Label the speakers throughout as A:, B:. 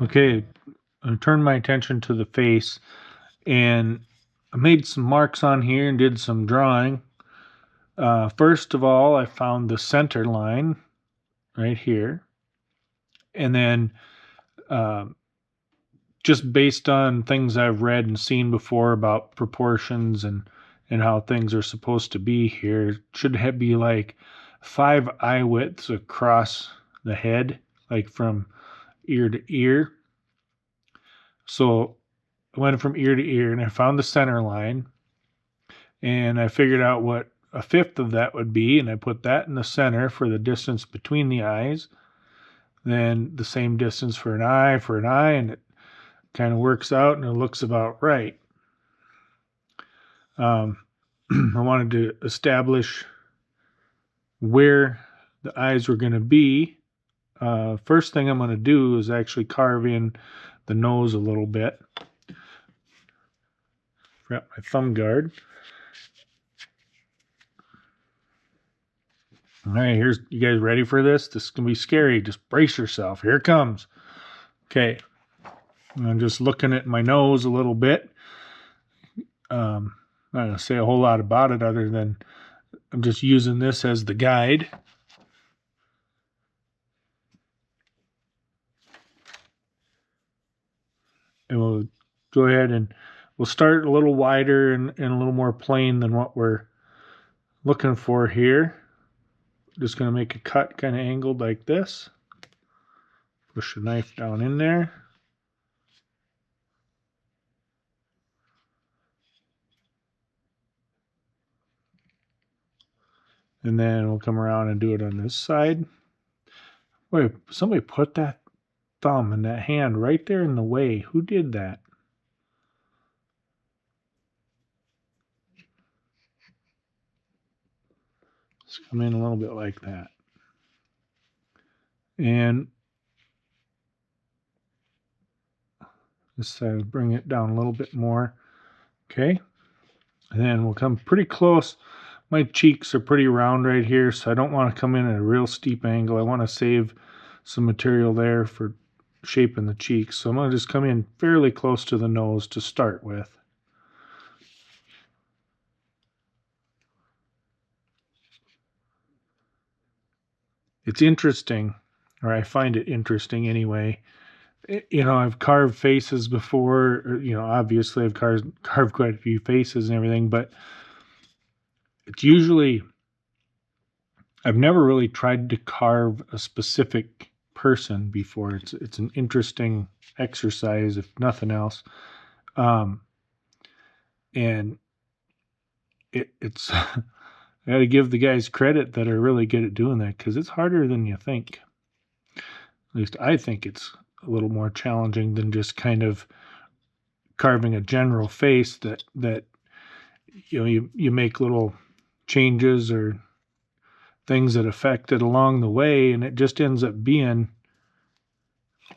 A: Okay, I turned my attention to the face and I made some marks on here and did some drawing. First of all, I found the center line right here. And then uh, just based on things I've read and seen before about proportions and how things are supposed to be here, it should be like 5 eye widths across the head, like from ear to ear. So I went from ear to ear and I found the center line and I figured out what a fifth of that would be, and I put that in the center for the distance between the eyes. Then the same distance for an eye, and it kind of works out and it looks about right. Um, I wanted to establish where the eyes were going to be. First thing I'm going to do is actually carve in the nose a little bit. Got my thumb guard. All right, you guys ready for this? This is going to be scary. Just brace yourself. Here it comes. Okay. I'm just looking at my nose a little bit. I'm not going to say a whole lot about it other than I'm just using this as the guide. And we'll go ahead and we'll start a little wider and a little more plain than what we're looking for here. Just going to make a cut kind of angled like this. Push the knife down in there. And then we'll come around and do it on this side. Wait, somebody put that thumb and that hand right there in the way. Who did that? Let's come in a little bit like that. And just bring it down a little bit more. Okay. And then we'll come pretty close. My cheeks are pretty round right here, so I don't want to come in at a real steep angle. I want to save some material there for shaping the cheeks. So I'm going to just come in fairly close to the nose to start with. It's interesting, or I find it interesting anyway. I've carved faces before, obviously I've carved quite a few faces and everything, but it's usually, I've never really tried to carve a specific person before. It's an interesting exercise, if nothing else. Um, and it's I got to give the guys credit that are really good at doing that because it's harder than you think. At least I think it's a little more challenging than just kind of carving a general face that you make little changes or things that affect it along the way, and it just ends up being,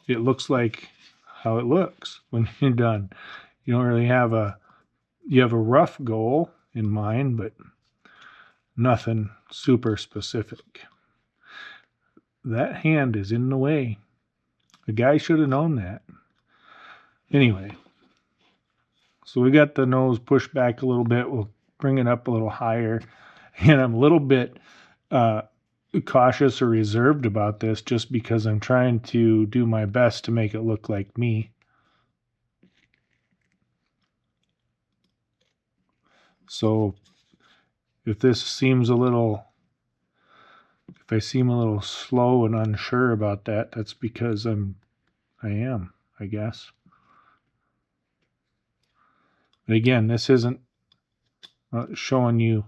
A: it looks like how it looks when you're done. You don't really you have a rough goal in mind, but nothing super specific. That hand is in the way. The guy should have known that. Anyway, so we got the nose pushed back a little bit. We'll bring it up a little higher. And I'm a little bit cautious or reserved about this just because I'm trying to do my best to make it look like me. So if this seems if I seem a little slow and unsure about that, that's because I am, I guess. But again, this isn't showing you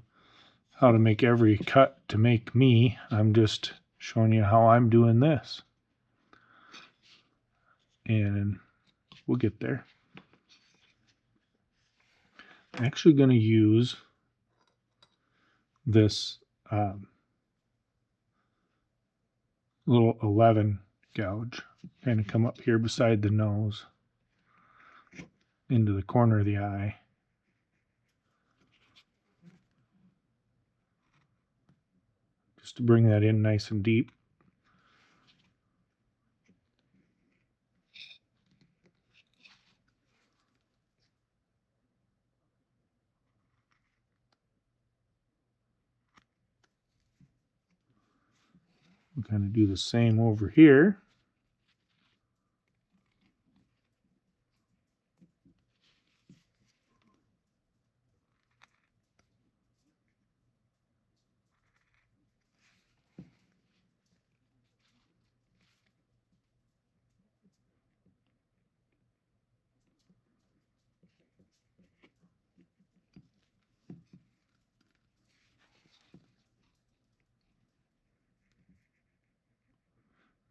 A: how to make every cut to make me. I'm just showing you how I'm doing this. And we'll get there. I'm actually going to use this little 11 gouge, kind of come up here beside the nose into the corner of the eye. Just to bring that in nice and deep. We'll kind of do the same over here.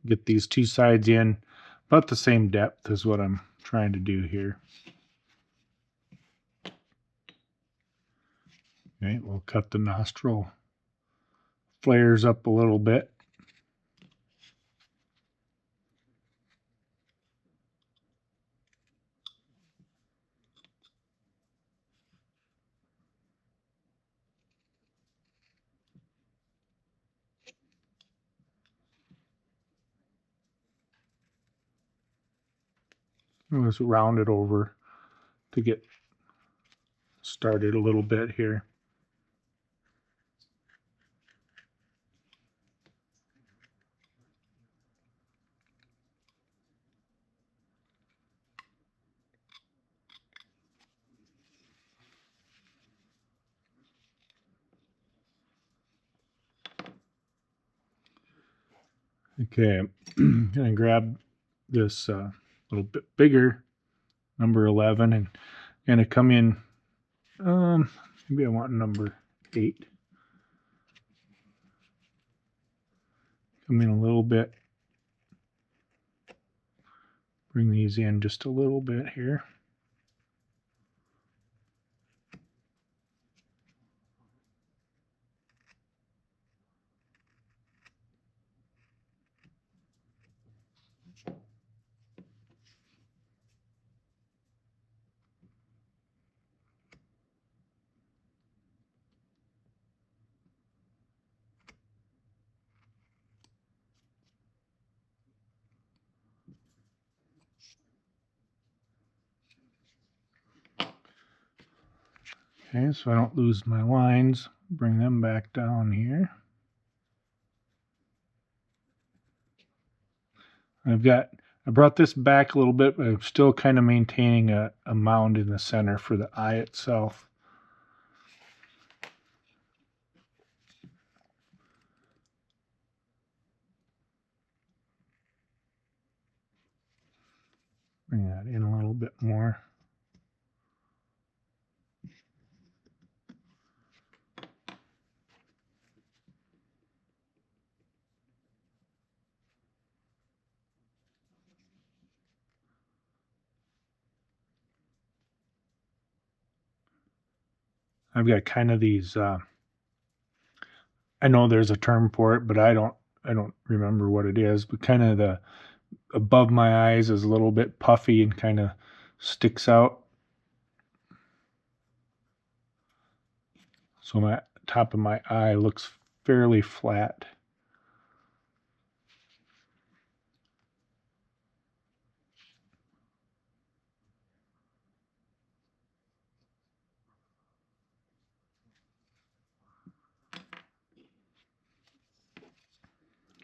A: Get these two sides in about the same depth as what I'm trying to do here. Okay, we'll cut the nostril flares up a little bit. Let's round it over to get started a little bit here. Okay, I'm gonna grab this little bit bigger number 11 and gonna come in. Maybe I want number 8. Come in a little bit. Bring these in just a little bit here. Okay, so I don't lose my lines. Bring them back down here. I brought this back a little bit, but I'm still kind of maintaining a mound in the center for the eye itself. Bring that in a little bit more. I've got kind of these. I know there's a term for it, but I don't remember what it is. But kind of the above my eyes is a little bit puffy and kind of sticks out. So my top of my eye looks fairly flat.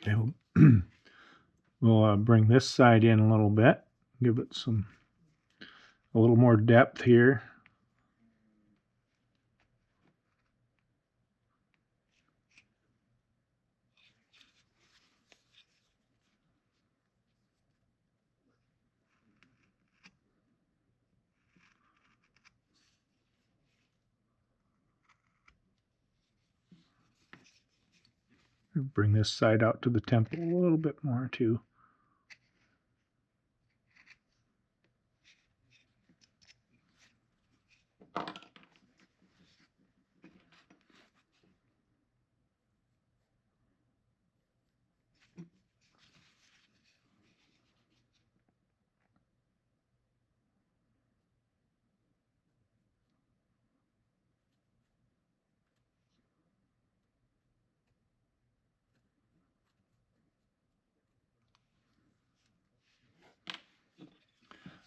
A: Okay, we'll bring this side in a little bit, give it a little more depth here. Bring this side out to the temple a little bit more too.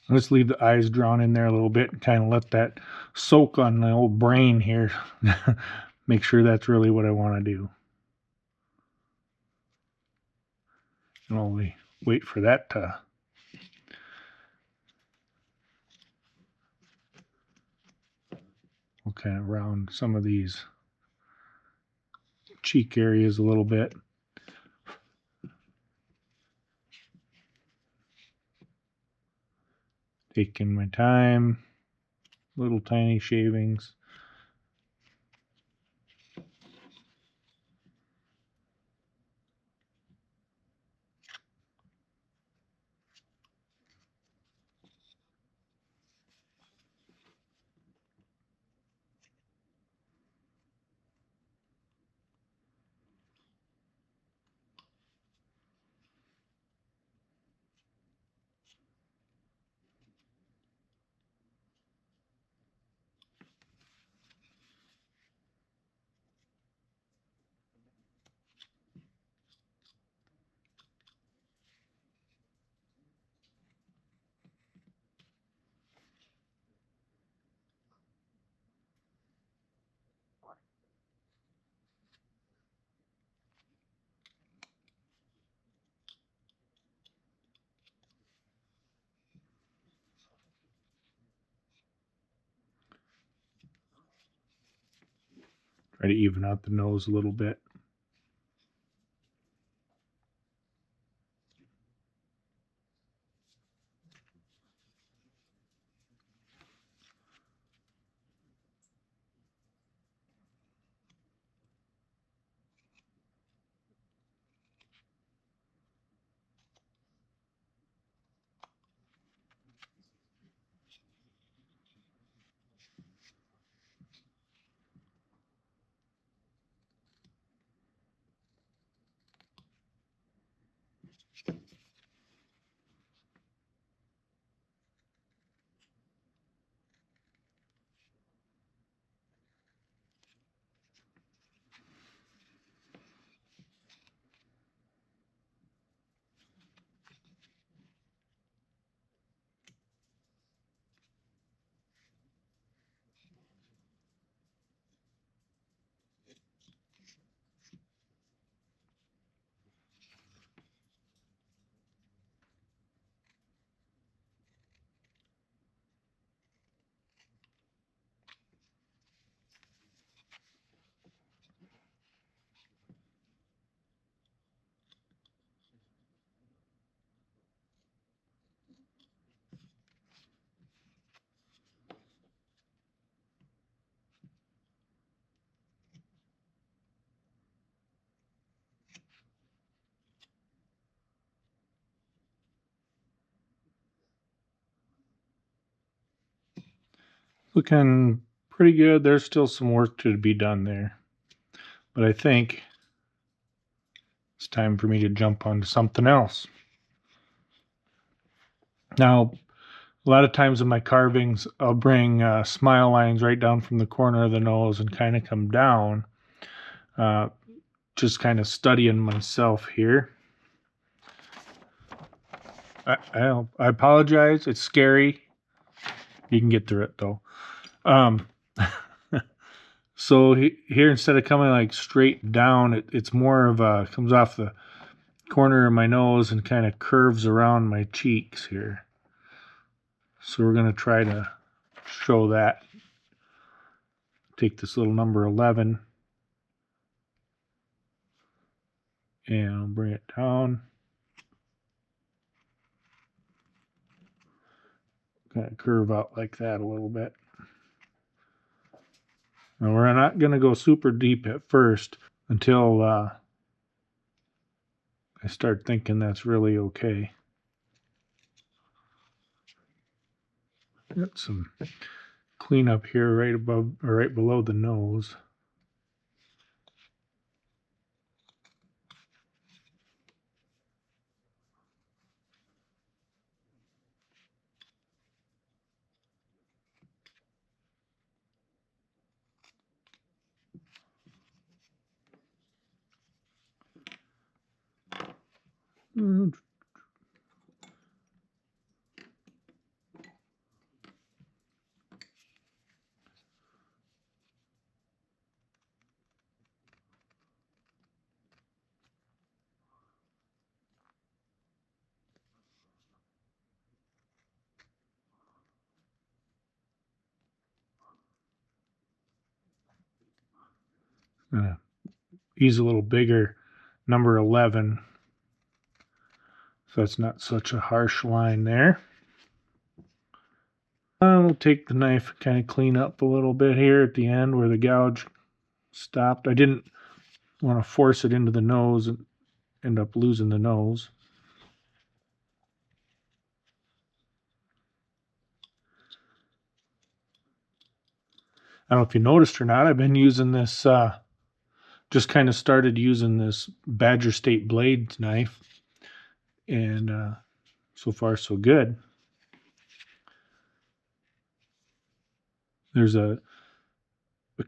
A: Let's leave the eyes drawn in there a little bit and kind of let that soak on the old brain here. Make sure that's really what I want to do. And while we wait for that to kind of round some of these cheek areas a little bit. Taking my time, little tiny shavings. Try to even out the nose a little bit. Looking pretty good. There's still some work to be done there. But I think it's time for me to jump onto something else. Now, a lot of times in my carvings, I'll bring smile lines right down from the corner of the nose and kind of come down. Just kind of studying myself here. I apologize. It's scary. You can get through it though. So here, instead of coming like straight down, it's more of a, comes off the corner of my nose and kind of curves around my cheeks here. So we're going to try to show that. Take this little number 11 and I'll bring it down. Kind of curve out like that a little bit. Now we're not going to go super deep at first until I start thinking that's really okay. Got some cleanup here right above or right below the nose. Use a little bigger number 11, so it's not such a harsh line there. We'll take the knife, kind of clean up a little bit here at the end where the gouge stopped. I didn't want to force it into the nose and end up losing the nose. I don't know if you noticed or not, I've been using this, just kind of started using this Badger State blade knife, and so far so good. There's a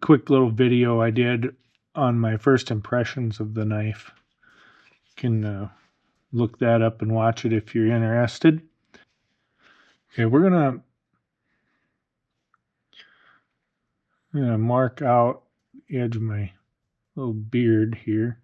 A: quick little video I did on my first impressions of the knife. You can look that up and watch it if you're interested. Okay, we're gonna mark out the edge of my little beard here.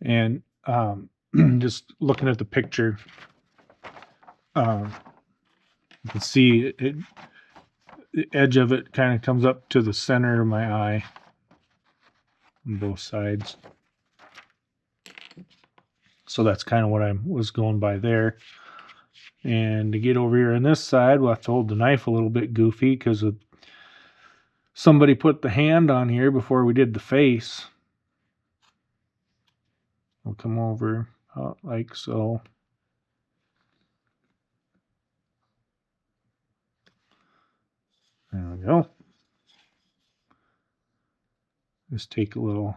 A: And just looking at the picture, you can see the edge of it kind of comes up to the center of my eye on both sides. So that's kind of what I was going by there. And to get over here on this side, we'll have to hold the knife a little bit goofy because somebody put the hand on here before we did the face. We'll come over like so. There we go. Just take a little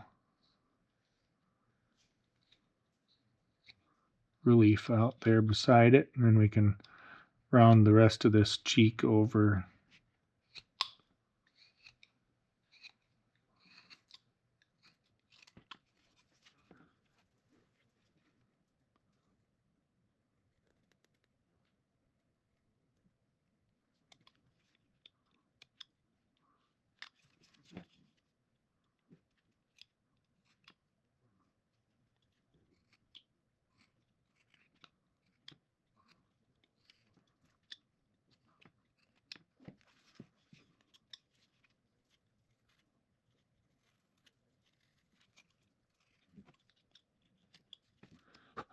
A: relief out there beside it, and then we can round the rest of this cheek over.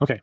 A: Okay.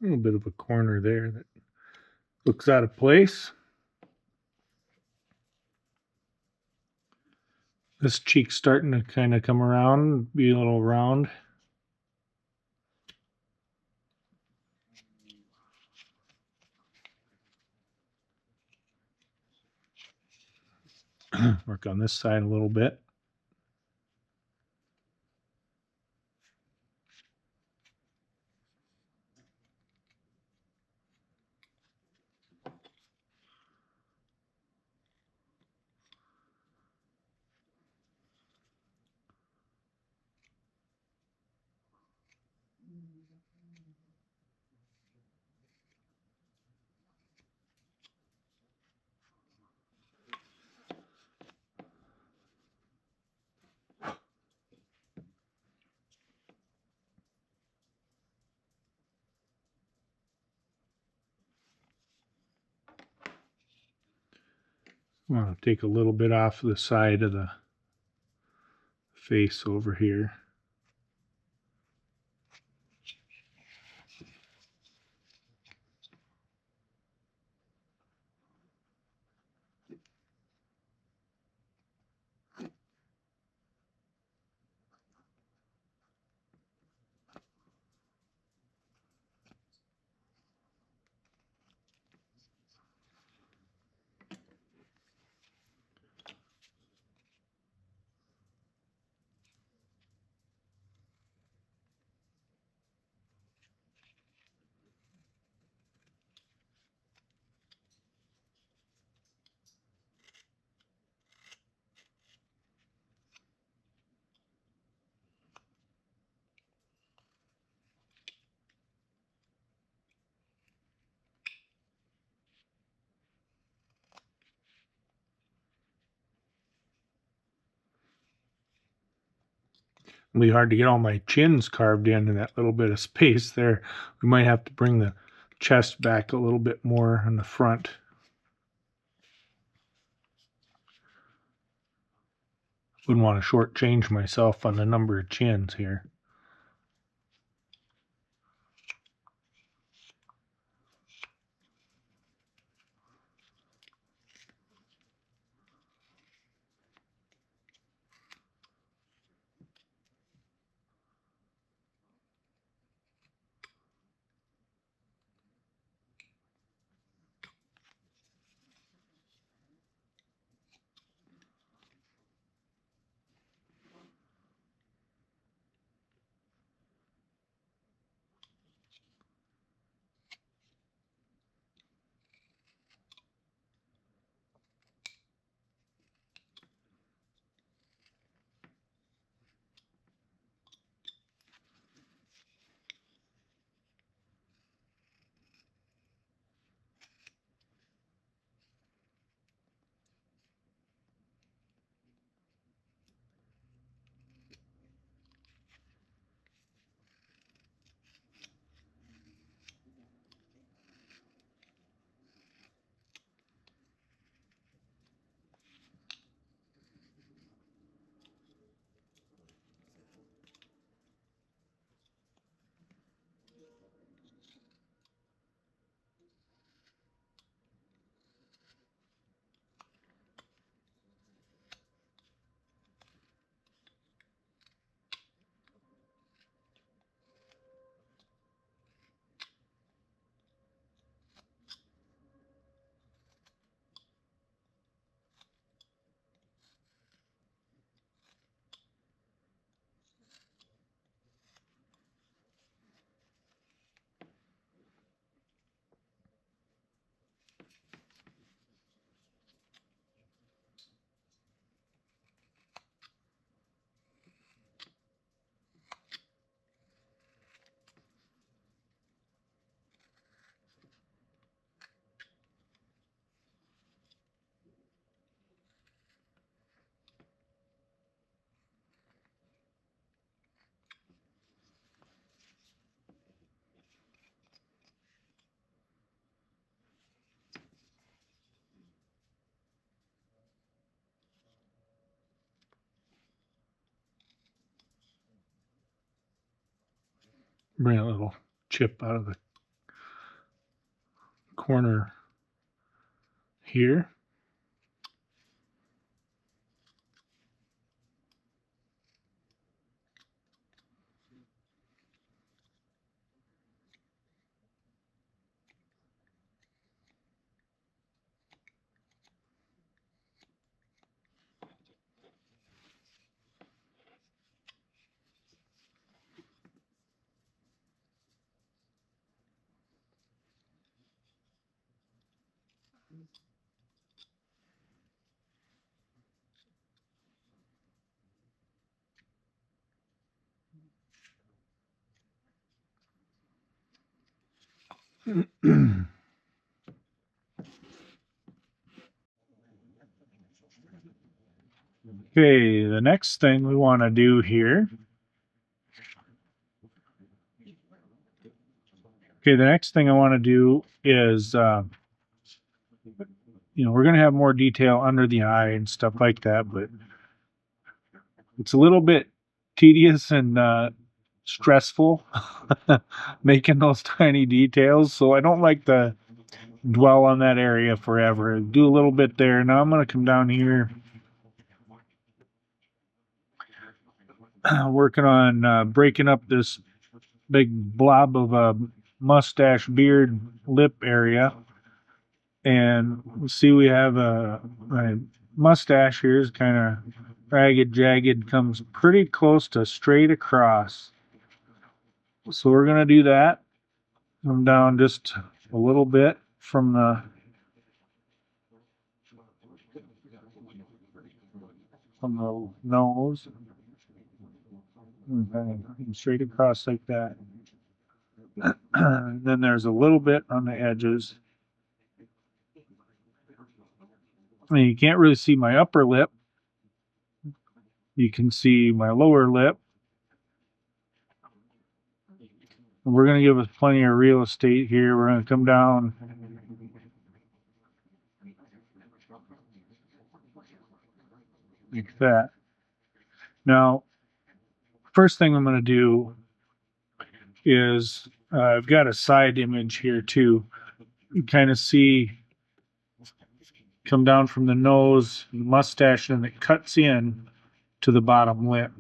A: A little bit of a corner there that looks out of place. This cheek's starting to kind of come around, be a little round. Work on this side a little bit. I want to take a little bit off the side of the face over here. It'll be hard to get all my chins carved in that little bit of space there. We might have to bring the chest back a little bit more in the front. Wouldn't want to shortchange myself on the number of chins here. Bring a little chip out of the corner here. Okay, the next thing we want to do here. Okay, the next thing I want to do is we're going to have more detail under the eye and stuff like that, but it's a little bit tedious and stressful making those tiny details. So I don't like to dwell on that area forever. Do a little bit there. Now I'm going to come down here, working on breaking up this big blob of a mustache, beard, lip area. And see, we have a mustache here is kind of ragged, jagged, comes pretty close to straight across. So we're going to do that. Come down just a little bit from the nose, and straight across like that. And then there's a little bit on the edges. I mean, you can't really see my upper lip. You can see my lower lip. And we're going to give us plenty of real estate here. We're going to come down like that. Now, first thing I'm going to do is I've got a side image here too. You kind of see come down from the nose, the mustache, and it cuts in to the bottom lip.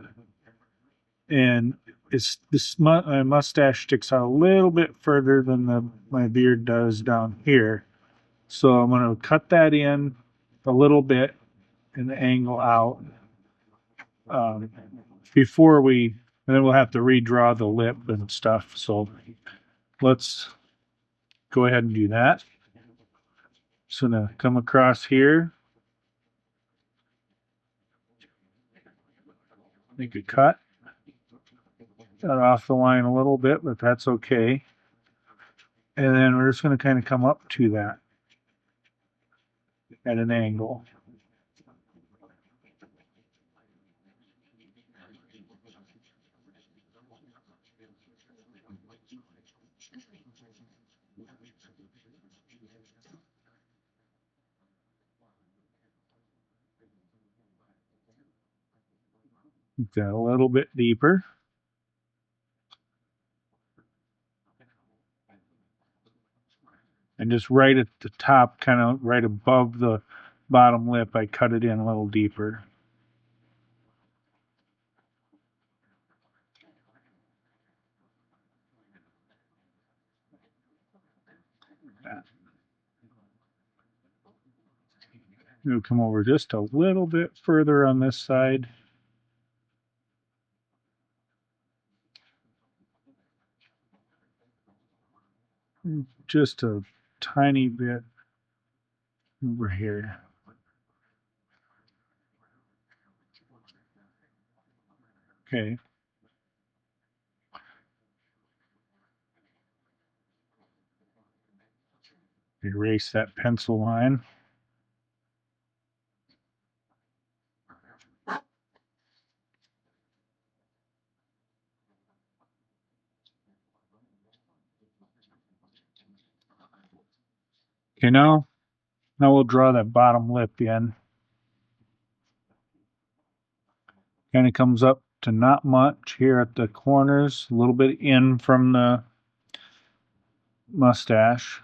A: And it's this my mustache sticks out a little bit further than my beard does down here. So I'm going to cut that in a little bit and angle out um, before we, and then we'll have to redraw the lip and stuff. So let's go ahead and do that. So now come across here, make a cut. Got off the line a little bit, but that's okay. And then we're just going to kind of come up to that at an angle. Make that a little bit deeper. And just right at the top, kind of right above the bottom lip, I cut it in a little deeper. We'll come over just a little bit further on this side. Just a tiny bit over here. Okay. Erase that pencil line. Okay, now we'll draw that bottom lip in. Kind of comes up to not much here at the corners, a little bit in from the mustache.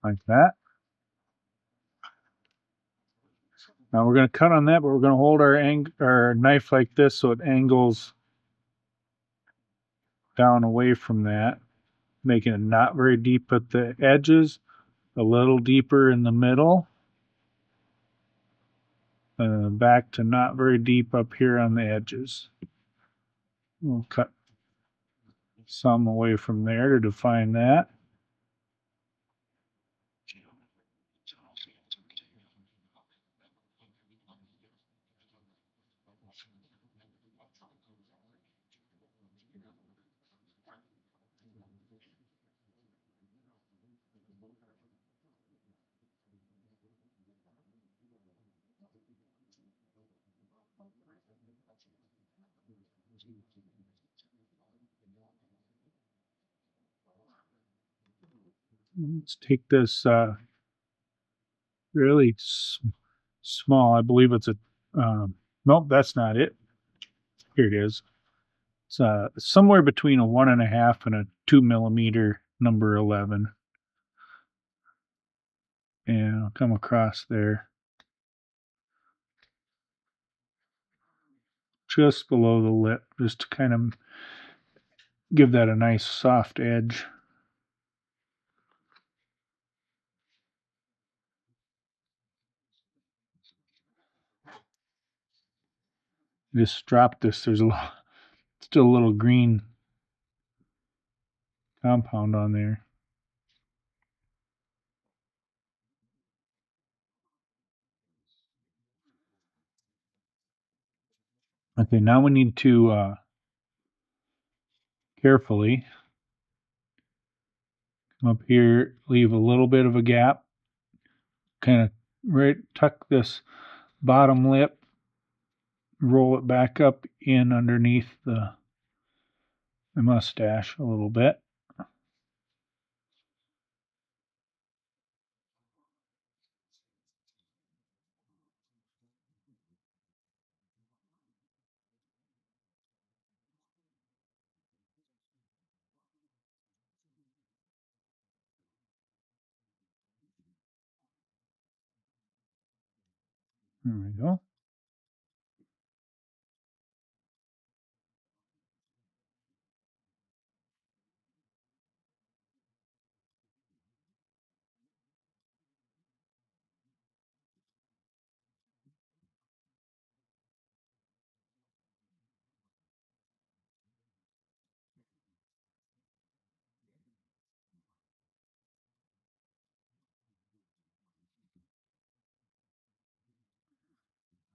A: Like that. Now we're going to cut on that, but we're going to hold our knife like this so it angles down away from that, making it not very deep at the edges, a little deeper in the middle, and back to not very deep up here on the edges. We'll cut some away from there to define that. Let's take this really small. I believe it's a. Nope, that's not it. Here it is. It's somewhere between a 1.5 and a 2 millimeter number 11. And I'll come across there just below the lip, just to kind of give that a nice soft edge. Just drop this. There's still a little green compound on there. Okay, now we need to carefully come up here, leave a little bit of a gap, kind of right tuck this bottom lip, roll it back up in underneath the mustache a little bit. There we go.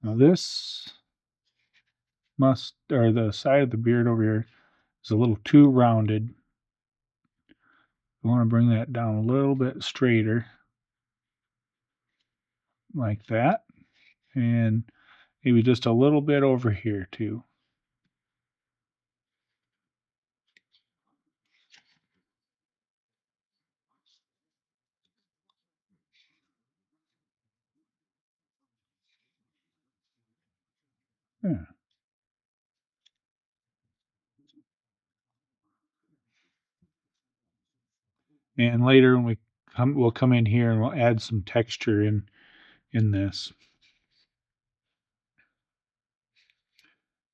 A: Now this or the side of the beard over here is a little too rounded. I want to bring that down a little bit straighter, like that, and maybe just a little bit over here too. Yeah. And later when we'll come in here and we'll add some texture in this.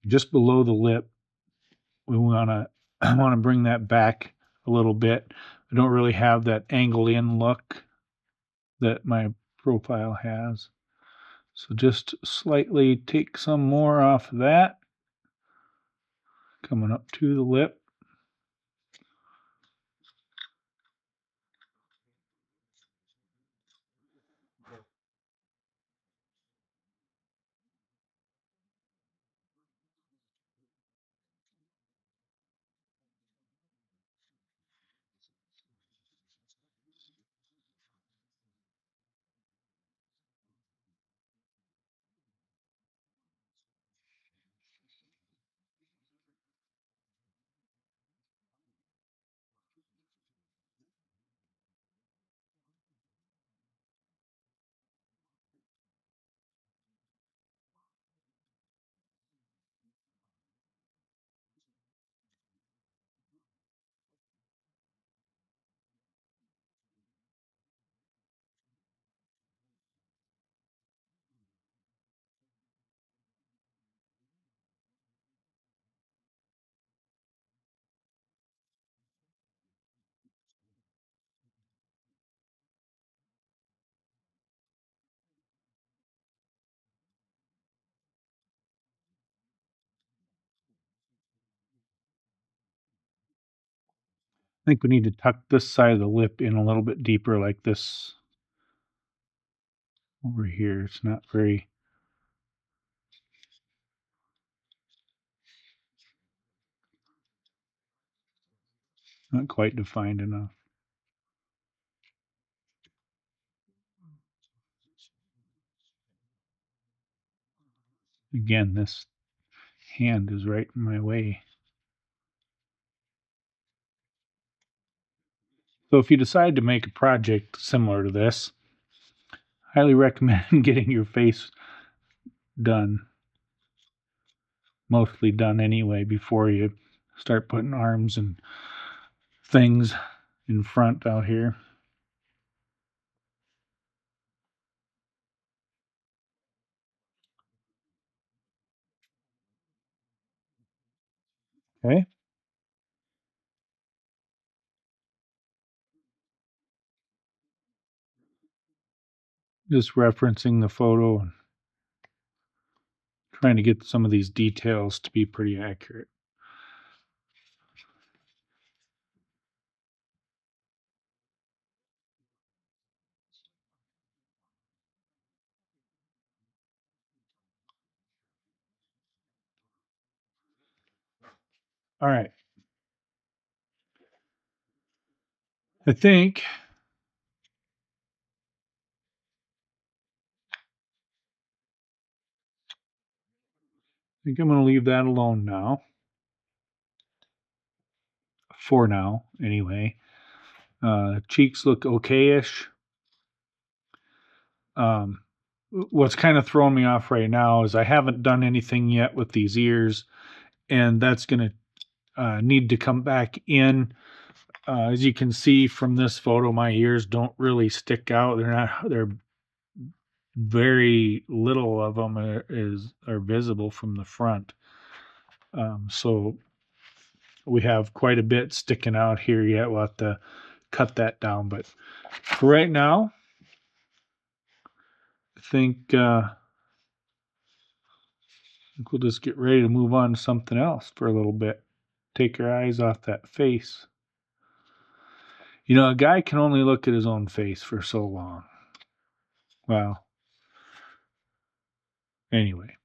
A: Just below the lip, we want to bring that back a little bit. I don't really have that angled in look that my profile has. So just slightly take some more off of that, coming up to the lip. I think we need to tuck this side of the lip in a little bit deeper, like this over here. It's not not quite defined enough. Again, this hand is right in my way. So if you decide to make a project similar to this, highly recommend getting your face done, mostly done anyway, before you start putting arms and things in front out here. Okay. Just referencing the photo and trying to get some of these details to be pretty accurate. All right. I think I'm going to leave that alone now. For now, anyway. Cheeks look okay-ish. What's kind of throwing me off right now is I haven't done anything yet with these ears, and that's going to need to come back in. As you can see from this photo, my ears don't really stick out. They're very little of them are visible from the front. So we have quite a bit sticking out here yet. We'll have to cut that down. But for right now, I think we'll just get ready to move on to something else for a little bit. Take your eyes off that face. You know, a guy can only look at his own face for so long. Well, anyway.